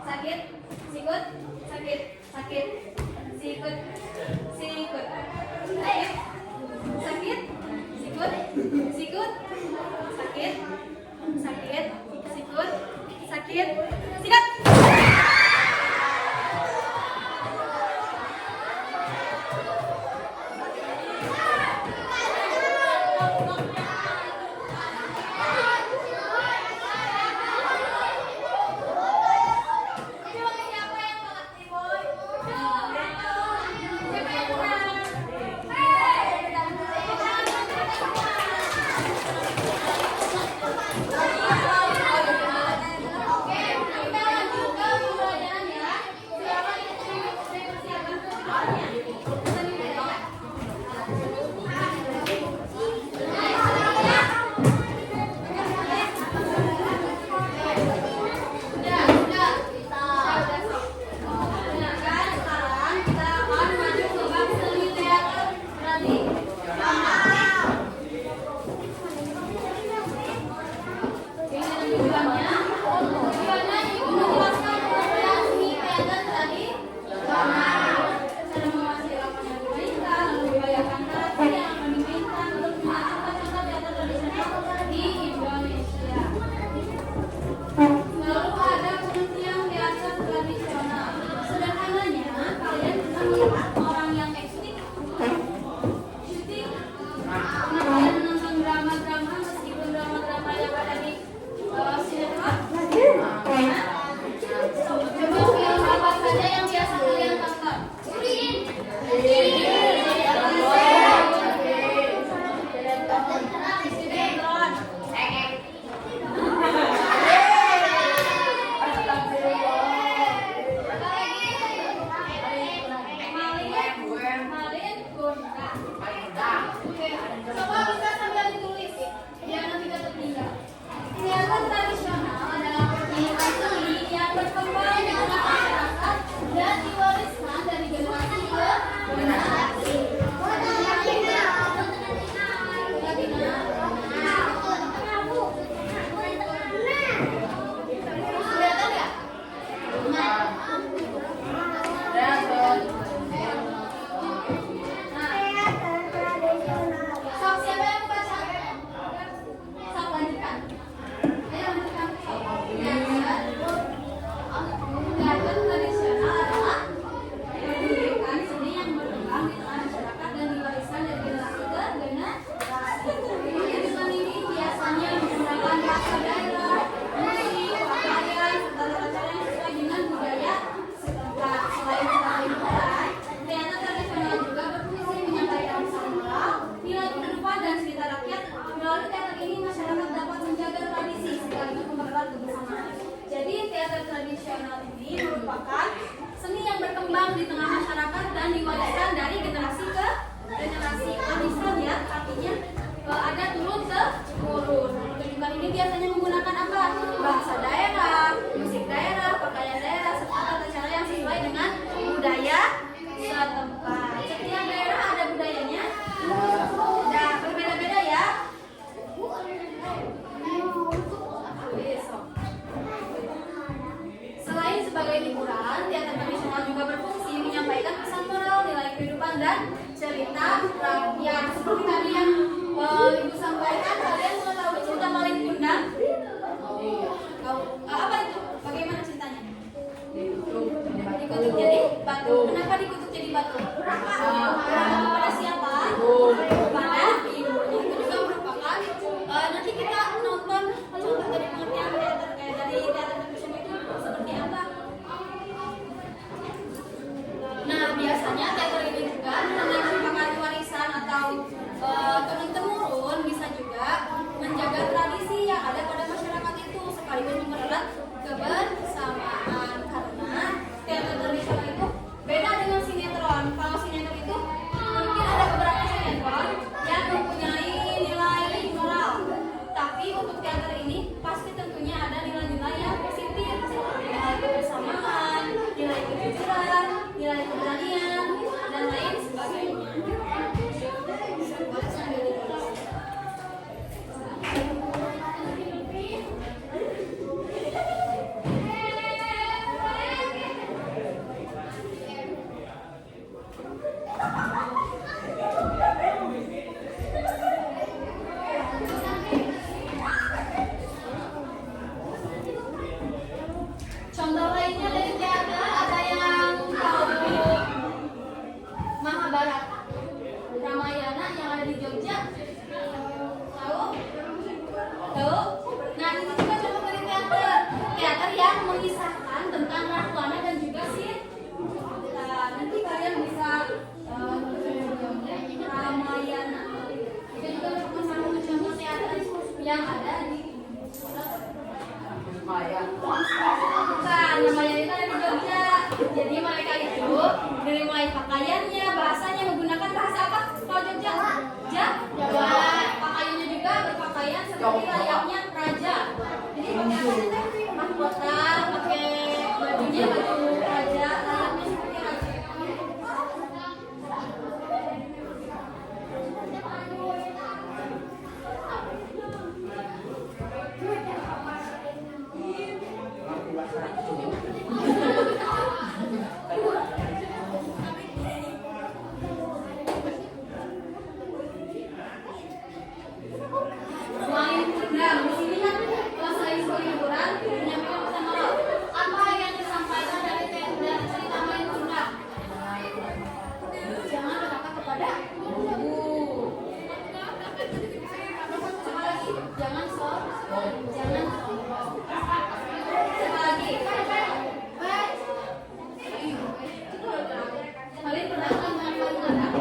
sakit, sikut, sakit, sakit, sikut, sikut, ayo, sakit, sikut, sikut, sakit, sakit, sikut, sakit, sikat. Tradisional ini merupakan seni yang berkembang di tengah masyarakat dan diwariskan dari generasi ke generasi. Warisan ya, artinya ada turun ke turun. Pertunjukan ini biasanya menggunakan apa? Bahasa daerah, musik daerah, pakaian daerah, serta tata cara yang sesuai dengan budaya setempat. Setiap daerah ada budayanya, dan berbeda-beda ya. Selain sebagai hiburan, teater tradisional juga berfungsi menyampaikan pesan moral, nilai kehidupan, dan cerita rakyat. Seperti tadi yang Ibu sampaikan, kalian mengetahui cerita Malin Kundang? Apa itu? Bagaimana ceritanya? Dikutuk jadi batu. Kenapa dikutuk jadi batu? Kepada siapa? Kepada ibunya. Itu juga merupakan nanti kita nonton contoh dari pengertian dari teater tradisional itu seperti apa? Nah, biasanya teater ini juga dengan merupakan warisan atau turun-temurun, bisa juga menjaga tradisi yang ada pada masyarakat itu sekaligus mempererat kebersamaan, karena teater tradisional itu beda dengan sinetron. Kalau sinetron itu mungkin ada beberapa sinetron yang mempunyai nilai moral, tapi untuk teater ini pasti tentunya ada nilai-nilai yang positif seperti nilai kebersamaan, nilai kejujuran, nilai keberanian, dan lain sebagainya. bajunya baju raja, layaknya seperti raja. Main program di sini kan selain liburan menyampaikan pesan moral. Apa yang disampaikan dari cerita main program? Jangan berkata kepada ibu. Apa lagi? Jangan sombong. Apa lagi? Kalian pernah kan main program?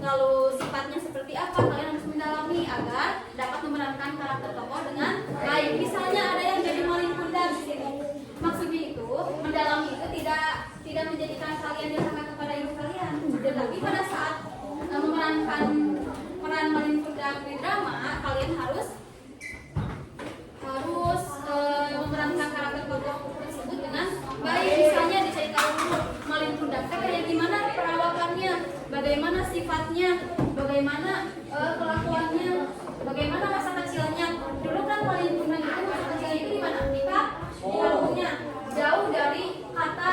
Lalu sifatnya seperti apa, kalian harus mendalami agar dapat memerankan karakter tokoh dengan baik. Misalnya ada yang jadi maling kundang di sini. Maksudnya itu, mendalami itu tidak menjadikan kalian durhaka kepada ibu kalian, tetapi pada saat memerankan peran maling kundang di drama, kalian harus memerankan karakter tokoh tersebut dengan baik. Misalnya diceritakan dulu maling kundang kayak gimana perawakannya, bagaimana sifatnya, bagaimana kelakuannya, bagaimana masa kecilnya. Dulu kan maling kundang itu masa kecilnya itu di mana? Di kampungnya, jauh dari kata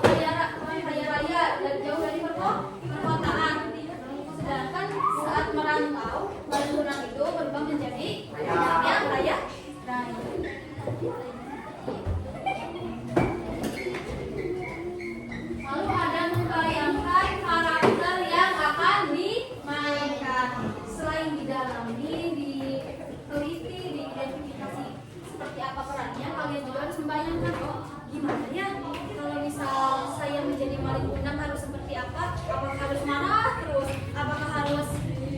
kaya raya dan jauh dari perkotaan. Sedangkan saat merantau, maling kundang itu berubah menjadi yang raya. Lalu ada membayangkan karakter yang akan dimainkan. Selain didalami, diteliti, diidentifikasi seperti apa perannya, kalian juga harus membayangkan, oh gimana ya kalau misal saya menjadi maling kundang harus seperti apa? Apakah harus marah terus? Apakah harus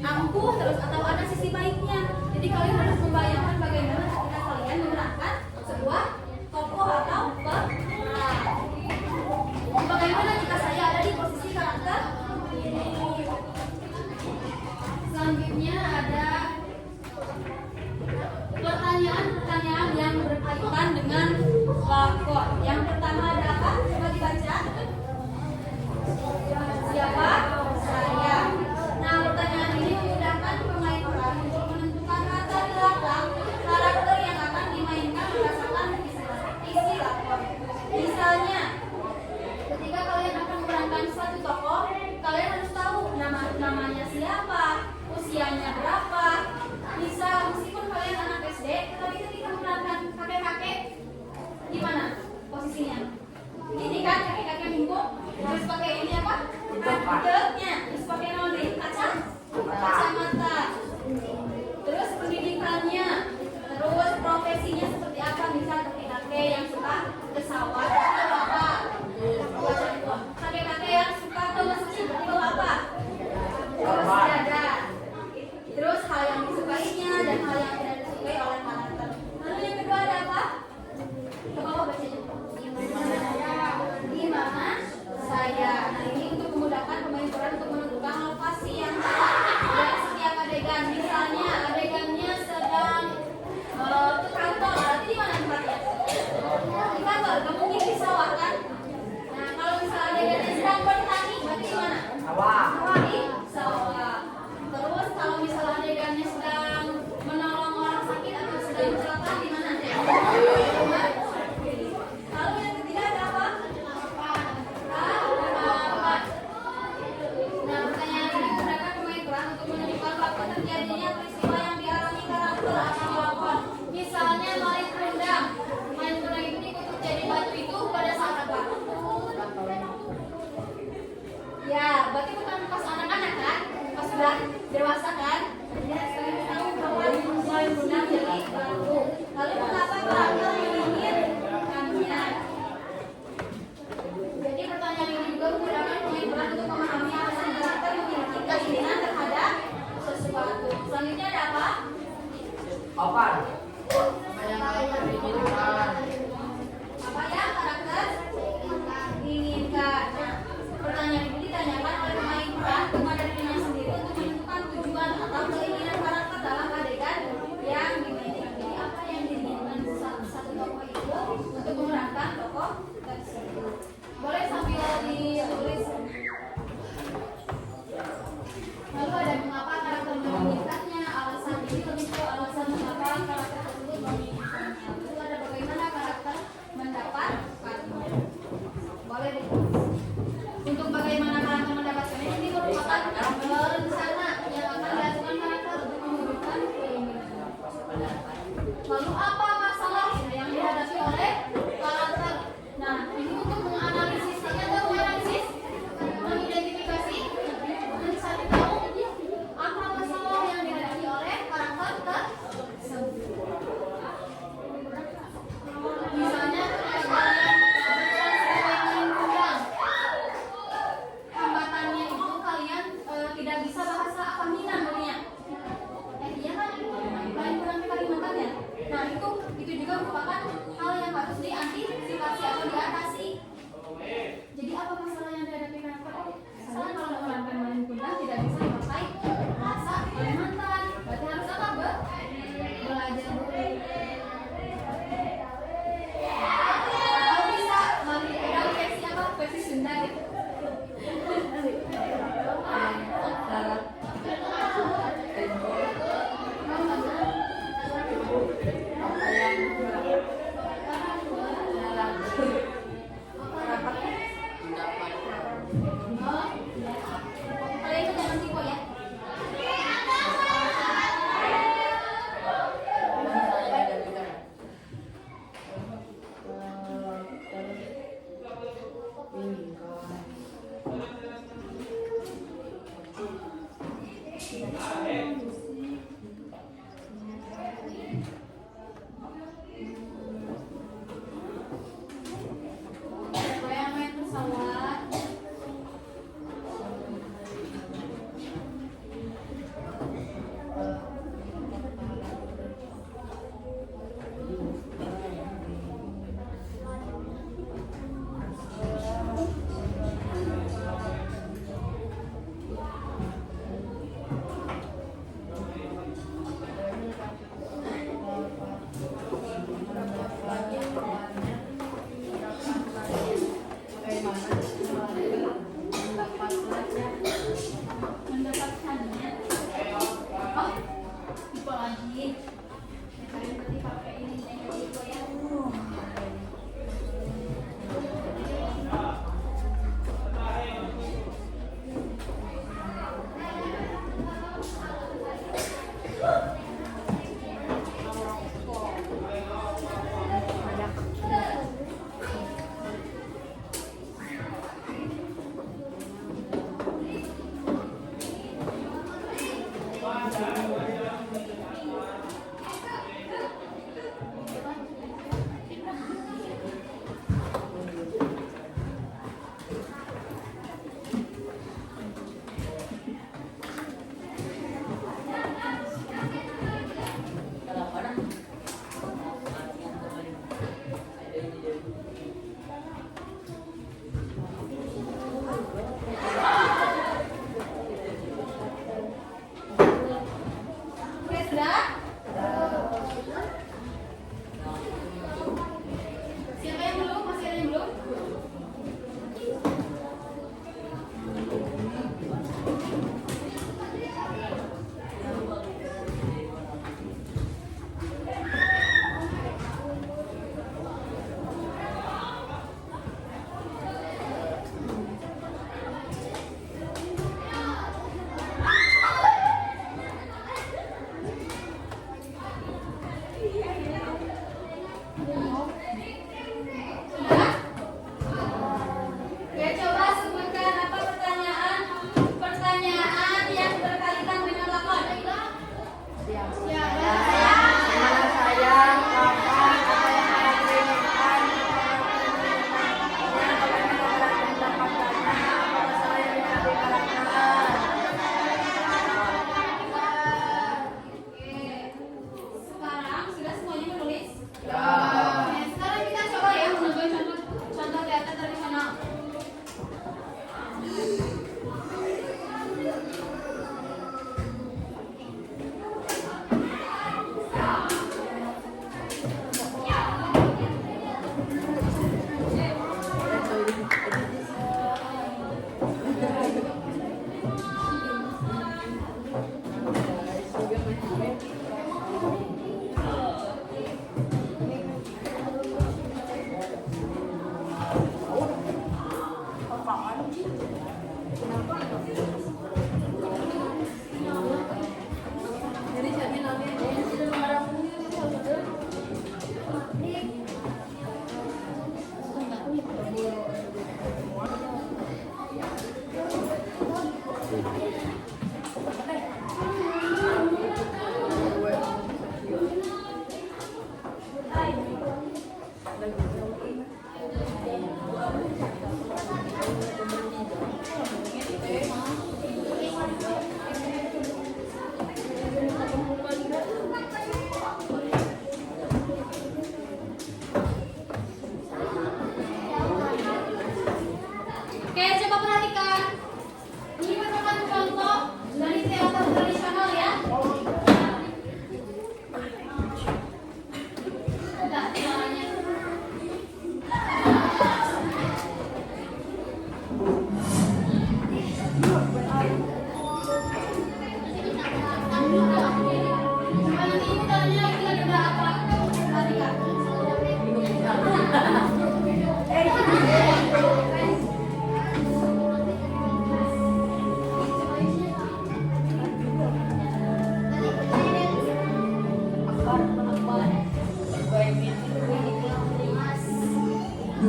ampuh terus? Atau ada sisi baiknya? Jadi kalian harus membayangkan bagaimana ketika kalian memerankan sebuah tokoh atau peran. Bagaimana jika saya ada di posisi karakter ini? Selanjutnya ada pertanyaan-pertanyaan yang berkaitan dengan lakon. Yang pertama fungsinya. Ini kan kaki-kaki minggu, terus pakai ini apa? Budeknya, terus pakai noni kacamata. Terus pendidikannya, terus profesinya seperti apa? Misal kakek-kakek yang suka ke sawah, atau apa? Kakek-kakek yang suka ke masjid, itu apa? Sejadah. Terus hal yang disukainya dan hal yang tidak disukai oleh karakter. Lalu yang kedua ada apa? Ke bawah bacanya. Di mana saya. Nah ini untuk memudahkan pemain peran untuk menentukan lokasi yang tepat dari setiap adegan. Misalnya adegannya sedang ke kantor, berarti di mana tempatnya? Di kantor. Gak mungkin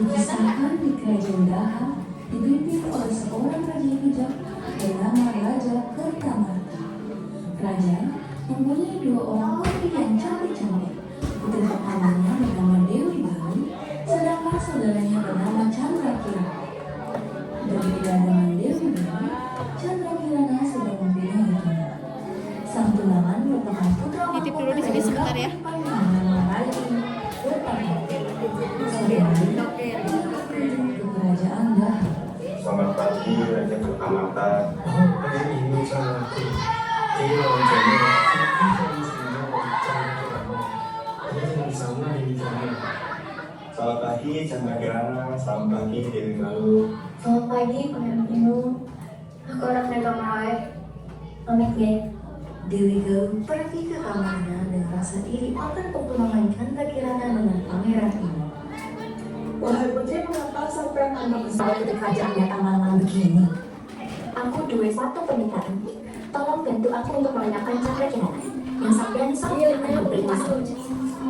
Dikisahkan di kerajaan Daha dipimpin oleh seorang raja yang bijak bernama Raja Kertamarta. Raja mempunyai dua orang putri yang cantik-cantik. Putri pertamanya bernama Dewi Galuh, sedangkan saudaranya bernama Chandrakirana. Berbeda dengan Dewi Galuh, Chandrakirana sedang membina hidupnya. Sang tunangan merupakan putra Titip dulu di sini sebentar ya. Kerajaan Daha. Selamat pagi, Raja Kertamarta. hari ini sangat jadi wawancaranya kita istrinya cara di sana ini sana. Selamat pagi, Chandrakirana. Selamat pagi, Dewi Galuh. Selamat pagi, Pangeran Inu. Aku anak Naga Meraih. Pamit ya. Dewi Galuh pergi ke kamarnya dan rasa iri akan pertunangan Chandrakirana dengan Pangeran ini. Wahai putri, mengapa sampai anda Saya ke kerajaan datang malam-malam begini. Aku dua satu pernikahan. Tolong bantu aku untuk menanyakan Chandrakirana yang sampean sampai akan beri masuk.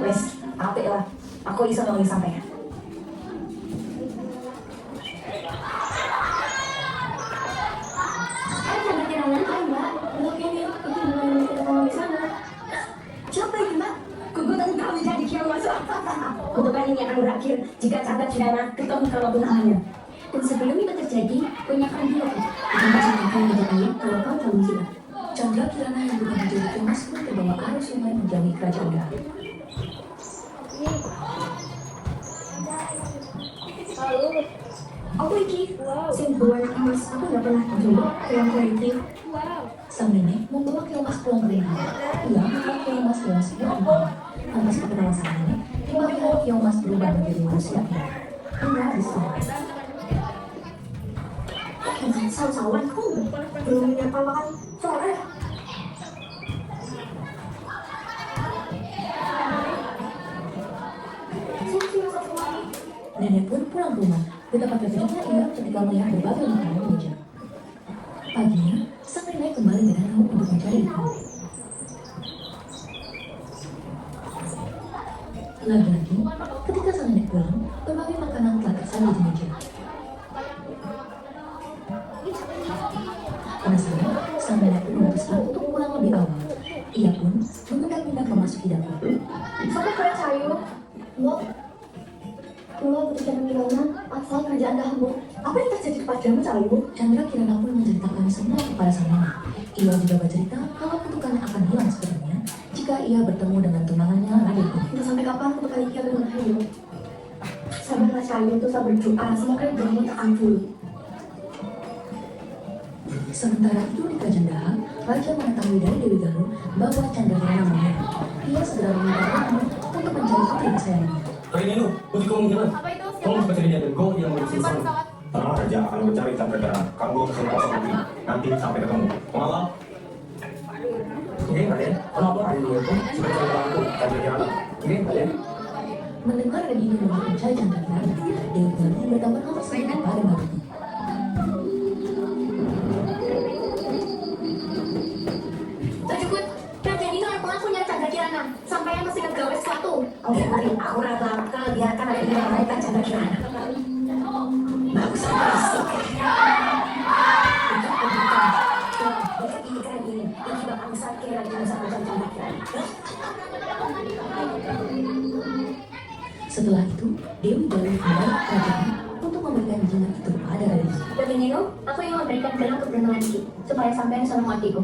Wes, apik lah. Aku bisa nolongin sampean. Chandrakirana, hai mbak. Belok ini, itu bulan kita ngomong di sana. Siapa ini mbak? Kugutan kami jadi kian masuk. Kutukan ini akan berakhir jika Chandrakirana ketemu kalau tunangannya. Dan sebelum itu terjadi, punyakan dulu. Jangan sangka menjadi kalau kau tahu sudah. Chandrakirana yang bukan menjadi kemas pun terbawa arus sungai menjauhi kerajaan Daha. Aku iki, sing berwarna emas. Aku nggak pernah coba yang politik. Sang nenek membawa keong emas pulang ke rumah. Ia membawa keong emas pulang sebuah rumah. Lantas perkenalan sang nenek, tiba-tiba keong emas berubah menjadi manusia indah. Indah di sana. Sausawanku belum menyapa makan sore. Nenek pun pulang ke rumah. Betapa terkejutnya ia ketika melihat berbagai makanan di meja. Paginya, sang nenek kembali ke danau untuk mencari ikan. Lagi-lagi, ketika sang nenek pulang, berbagai makanan telah tersaji di meja. Penasaran, sang nenek pun memutuskan untuk pulang lebih awal. Ia pun mengendap-endap memasuki dapur. Sampai pada cayu, Mbok. Pulau putri Chandrakirana, asal kerajaan Dahamu. Apa yang terjadi kepadamu, cayu? Chandrakirana pun menceritakan semua kepada sang nenek. Ia juga bercerita kalau kutukan akan hilang sepenuhnya jika ia bertemu dengan tunangannya Raden. Untuk sampai kapan kutukan ini akan mengakhiri? Sabarlah cayu, itu saya berdoa. Semoga doamu tak ampun. Sementara itu di kerajaan Daha, Raja mengetahui dari Dewi Galuh bahwa Chandrakirana meninggal. Ia segera meminta Raden untuk mencari putri kesayangannya. Hari ini putri kamu gimana? Apa itu? Kamu cepat cari dia dan kau yang mau Simpan sana. pesawat. Tenang, Raja akan mencari Chandrakirana. Kamu kesini kosong putri. Nanti sampai ketemu. Malam. Oke, Raden. Kenapa hari ini pun sudah cari aku Chandrakirana? Oke, Raden. Mendengar Raden ingin mencari Chandrakirana, Dewi Galuh bertambah nomor satu pada Galuh. Terjeput, kerajaan ini yang pelakunya Chandrakirana. Sampai yang masih gawe sesuatu. Oke, mari aku rata bakal biarkan ada yang mereka Chandrakirana. Bagus sekali. Setelah itu, Dewi Galuh kembali ke kerajaan untuk memberikan jimat itu pada Raden. Demi Nino, aku ingin memberikan gelang kebenaran ini supaya sampai selalu hatiku.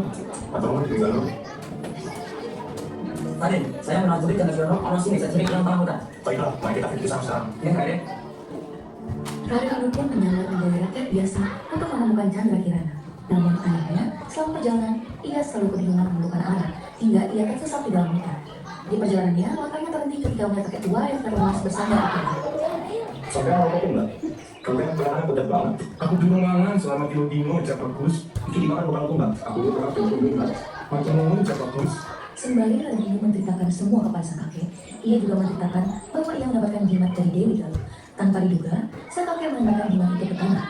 Atau Dewi Galuh. Raden, saya menaturi Chandrakirana orang sini saya cari yang tahu tak? Baiklah, mari kita pergi bersama sekarang. Ya, Raden. Raden Anu pun menyamar menjadi rakyat biasa untuk menemukan Chandrakirana. Namun anehnya, selama perjalanan, ia selalu kebingungan menemukan arah hingga ia tersesat di dalam hutan. Di perjalanannya, matanya terhenti ketika melihat kakek tua yang terlemas bersandar di pohon. Sampai awal kopi enggak? Kamu yang pulangan pedas banget. Aku dulu mangan selama dino cak bagus. Iki dimakan bukan aku enggak? Aku itu pernah dulu enggak. Macam ngomong cak bagus. Sembari Raden Anu menceritakan semua kepada sang kakek, ia juga menceritakan bahwa ia mendapatkan jimat dari Dewi Galuh. Tanpa diduga, sang kakek menembakkan jimat itu ke tanah.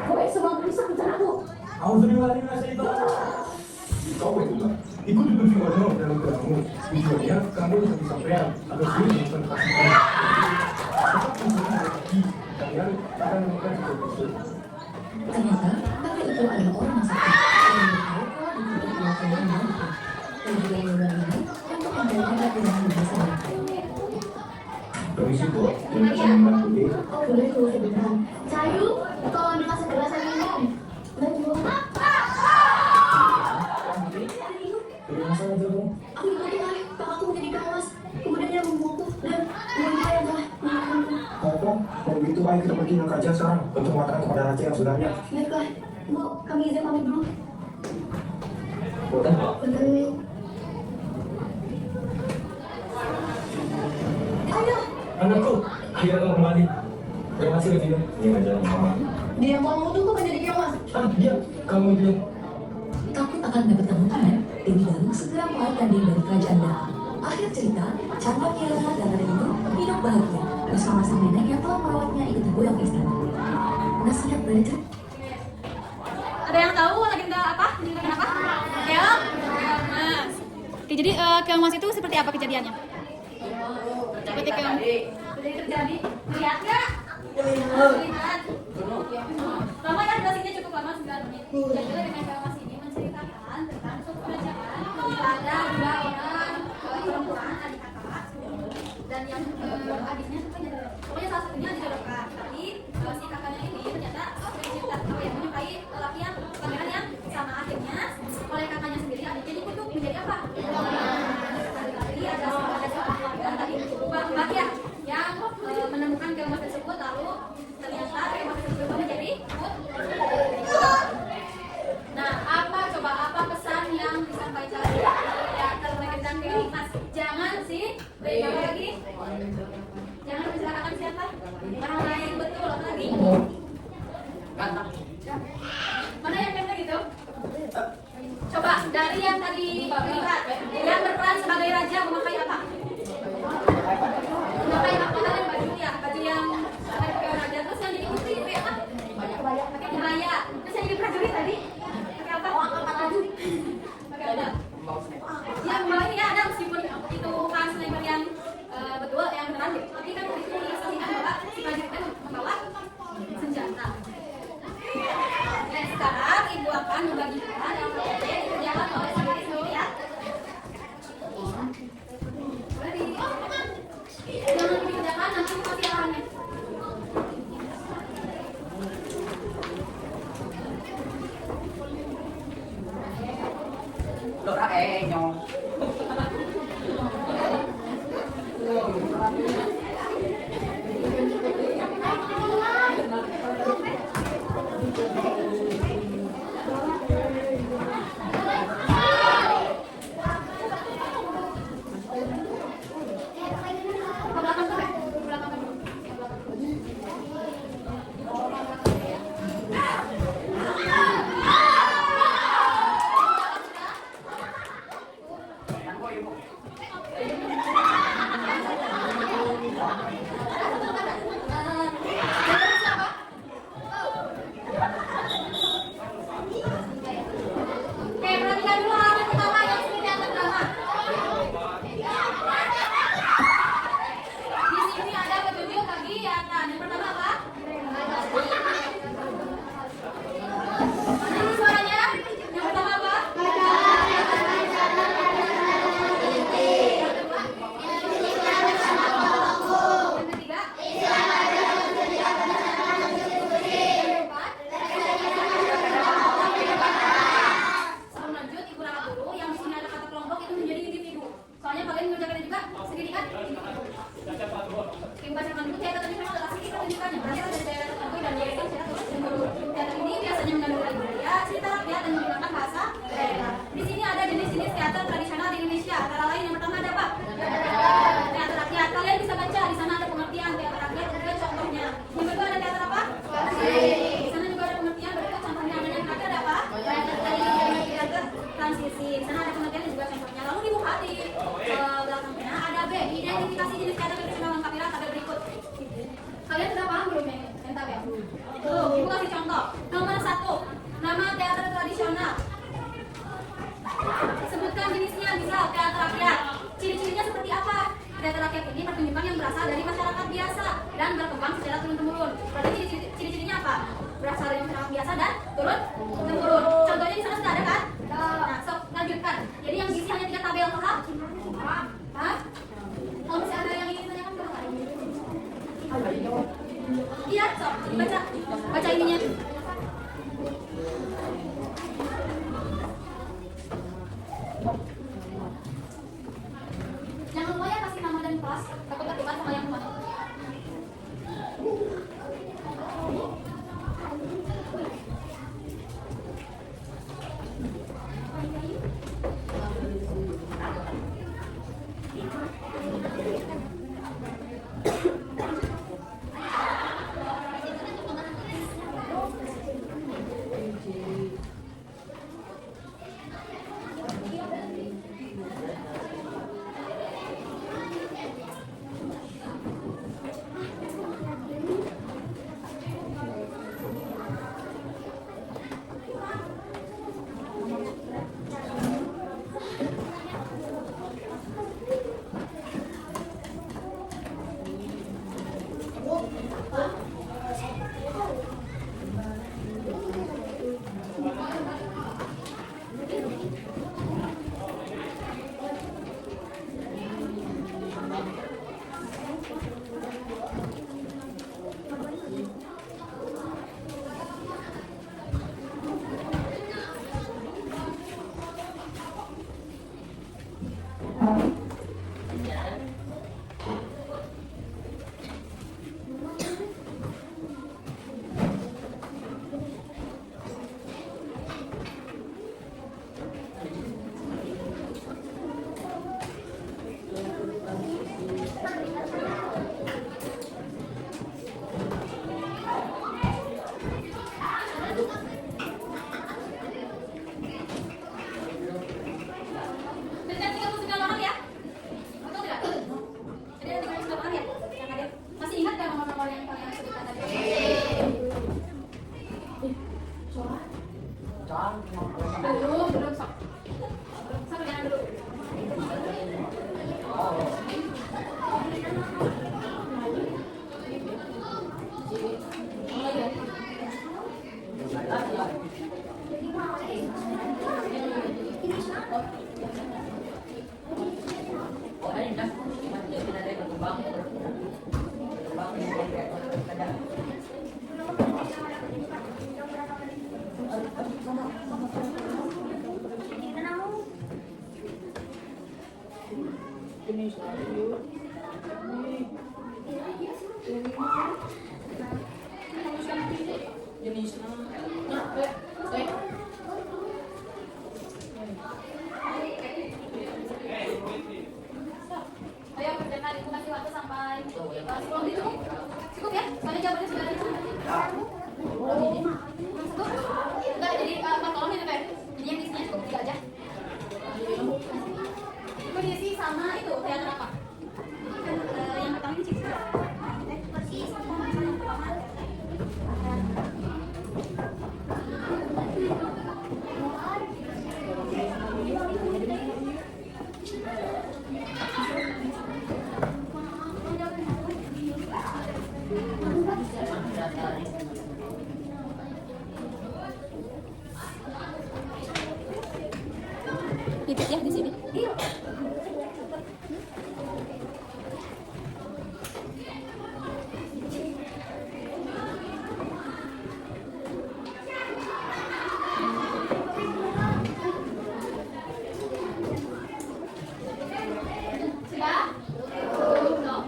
Kowe semua bisa bicara aku. Aku sudah lari nasi itu. Kau itu enggak? Ikut juga firmanmu dalam gerakmu. Tujuannya kamu bisa sampean. Agar sulit bukan kasih. Tetap menjadi kalian akan menemukan sesuatu. Ternyata kakak itu adalah orang yang sakit dan bertahu kalau di tempat pelajaran yang baik. Dan juga Yola ini untuk memberikan laporan lebih besar. Permisi Bu, yang bisa membantu B. Oh boleh tuh sebentar. Cayu, tolong dikasih gelasan minum. Betul. Tidak masalah juga. Aku ingat kakakku menjadi gawas. Kemudian dia membunuhku dan saya adalah menangkapku. Apa? Kalau begitu ayo kita pergi ke kajian sekarang untuk mengatakan kepada raja yang sebenarnya. Baiklah, Bu, kami izin pamit dulu. Bukan? Bentar dulu. Ayo, Anakku, akhirnya kamu kembali. Terima kasih Revino. Ini majalah mama. dia yang kamu tuh kok menjadi gawas. Ah, dia. Kamu dia. Takut akan dapat kemudahan, Dewi Daru segera melarikan diri dari kerajaan Daha. Akhir cerita, Chandra Kirana dan Renu hidup bahagia bersama sang nenek yang telah merawatnya ikut pulang ke istana. Nasihat dari cerita. Ada yang tahu legenda apa? Legenda apa? Keong Mas. Oke, jadi Keong Mas itu seperti apa kejadiannya? Seperti Keong. Jadi terjadi. Lihat nggak? Lihat. Lama ya durasinya cukup lama 9 menit. Jadi dengan Keong Mas ini menceritakan tentang suatu kerajaan. Ada dua orang perempuan adik kakak dan yang adiknya pokoknya salah satunya dijodohkan. Tapi si kakaknya ini ternyata mencipta menyukai lelaki yang pangeran yang sama, akhirnya oleh kakaknya sendiri adiknya dikutuk menjadi apa? Tadi ada seorang keluarga tadi Mbak ya yang menemukan Keong Mas tersebut, lalu ternyata Keong Mas tersebut menjadi nah apa pesan yang disampaikan teater legenda Keong Mas? Jangan sih beda lagi, jangan mencelakakan siapa orang lain, betul lagi. Mana yang kayak gitu? Coba dari yang tadi lihat, yang berperan sebagai raja memakai apa? Memakai apa? Ada baju ya, baju yang pakai raja. Terus yang jadi putri itu apa? Pakai kebaya. Terus yang jadi prajurit tadi pakai apa? Baju. Pakai apa? Ya membawa ini ya ada, meskipun itu bukan sniper yang betul yang beneran, tapi kan itu disaksikan bahwa si prajuritnya membawa senjata. Dan sekarang ibu akan membagikan yang dikerjakan oleh sendiri ya. Jangan dikerjakan, nanti kasih arahannya. Dora nyong. Ke belakang tuh, ke belakang dulu. Oke, perhatikan dulu halaman pertama yang sini di atas drama. Di sini ada petunjuk kegiatan. Yang pertama apa? Mana ini suaranya? Yang pertama apa? Yang ketiga? Yang keempat? Sebelum lanjut, ibu rangkat dulu. Yang di sini ada kata kelompok itu menjadi individu. Soalnya kalian mengerjakan juga segini kan? Oke, bacakan dulu. Teater tadi memang adalah kita tunjukkannya. Berasal dari daerah tertentu dan dialekkan secara terus menerus. Teater ini biasanya mengandung budaya, cerita rakyat dan menggunakan bahasa daerah. Di sini ada jenis-jenis teater tradisional di Indonesia. Antara lain yang pertama ada apa? Teater rakyat. Kalian bisa baca di sana ada pengertian teater rakyat dan contohnya. Yang kedua ada teater apa? Di sana juga ada pengertian berikut contohnya. Dan yang ketiga ada apa? Teater transisi. Di sana ada pengertian dan juga contohnya. Lalu dibuka di belakangnya ada B, identifikasi jenis teater tradisional lengkap tabel berikut. Kalian sudah paham belum yang tabel? Tuh, ibu kasih contoh. Nomor 1, nama teater tradisional Turun? Turun. Contohnya di sana sudah ada kan? Nah, sok lanjutkan. Jadi yang diisi hanya 3 tabel, paham? Hah? Kalau masih ada yang ingin ditanyakan, silahkan. Iya, sok. Baca. Baca ininya. Jangan lupa ya kasih nama dan kelas. Takut ketipan sama yang kemarin. Benar 39 orang ya? Betul tidak? Jadi ada 39 orang ya? Yang hadir. Masih ingat kan nomor-nomor yang kalian sebutkan tadi? Belum, sok. Sok, jangan dulu. Ayo kerjakan, ibu kasih waktu sampai 10 menit cukup? Cukup ya? Soalnya jawabannya sudah ada di sana. Cukup? Enggak, jadi 4 kolom itu kan? Jadi yang isinya cukup 3 aja. Itu diisi sama itu, kelihatan apa? Yang pertama ini chips. Persis, sama yang pertama. Titik ya di sini. Sudah? Belum.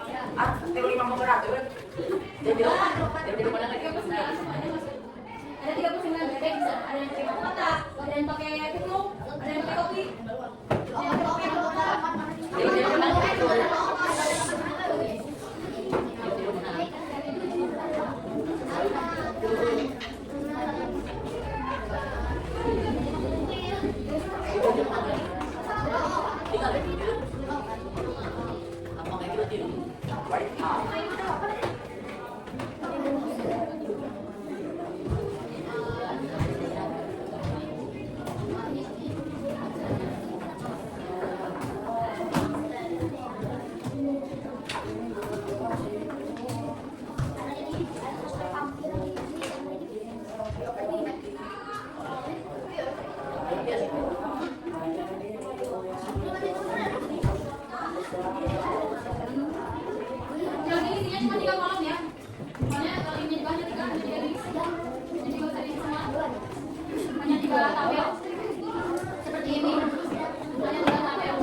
Tiga 5 berat. Jadi mana lagi? Ada 39 bebek, ada yang pakai kotak, ada yang pakai kupluk, ada yang pakai kopi. Yang ini isinya cuma 3 kolom ya. Soalnya kalau ini hanya 3 list. Jadi nggak usah diisi semua. Hanya 3 tabel. Seperti ini. Hanya 3 tabel.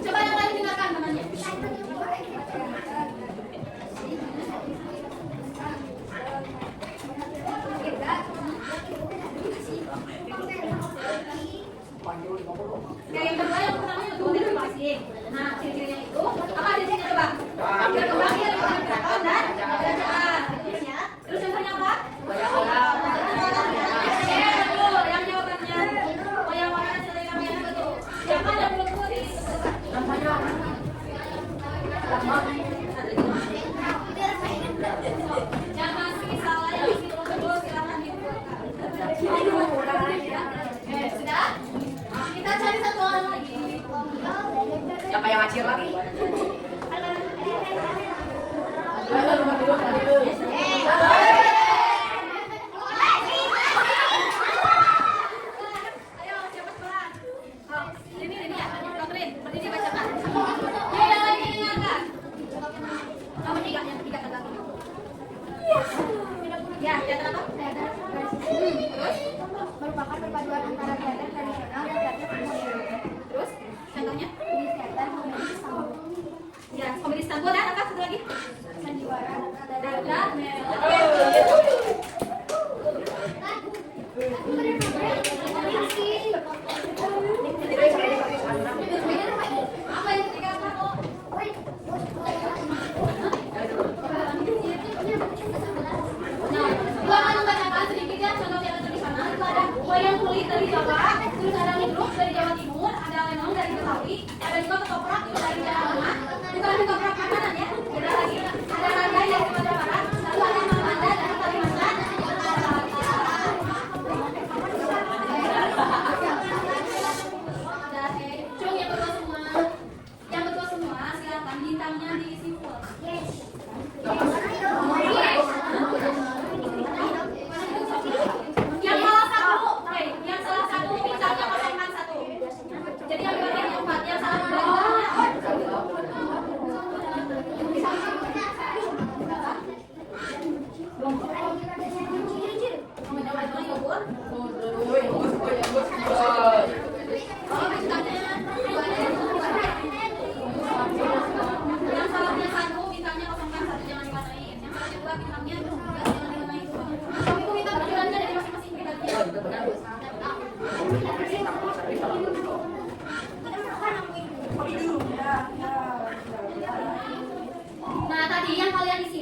Coba yang lain dengarkan namanya. Yang kedua yang pertama itu motivasi. Nah, ciri-cirinya Yang masih salah yang isi terus silakan dibuka. Sudah? Kita cari satu orang lagi. Siapa yang acir lagi? Ayo, cepat pelan. Ini ya, Catherine, berdiri bacakan. Ya, yang lagi dengarkan. Yang ketiga kata. Ya, teater apa? Terus? Merupakan perpaduan antara teater tradisional dan teater modern. Terus? Contohnya? Di teater komedi Istanbul, Ya, komedi Istanbul dan apa satu lagi? Sandiwara, Dan apa yang ketiga kamu? Nah, gua akan membacakan sedikit ya contoh yang ada di sana. Itu ada wayang kulit dari Jawa, terus ada lidruk dari Jawa Timur, ada lenong dari Betawi, ada juga ketoprak dari Jawa Tengah. Bukan ketoprak makanan ya, beda lagi. Ada raga dari Sumatera Barat, lalu ada Mamanda dari Kalimantan. Cung yang berdua semua, silakan bintangnya diisi full. Yang salah satu bintangnya kosongkan satu. Jadi yang bagian yang empat, yang salah bintangnya. Oh, bintangnya yang salahnya satu, bintangnya kosongkan satu, jangan diwarnain. Yang salahnya dua, bintangnya tugas, jangan diwarnain dua. Itu kita berjalannya dari masing-masing pribadi. Nah, tadi yang kalian isi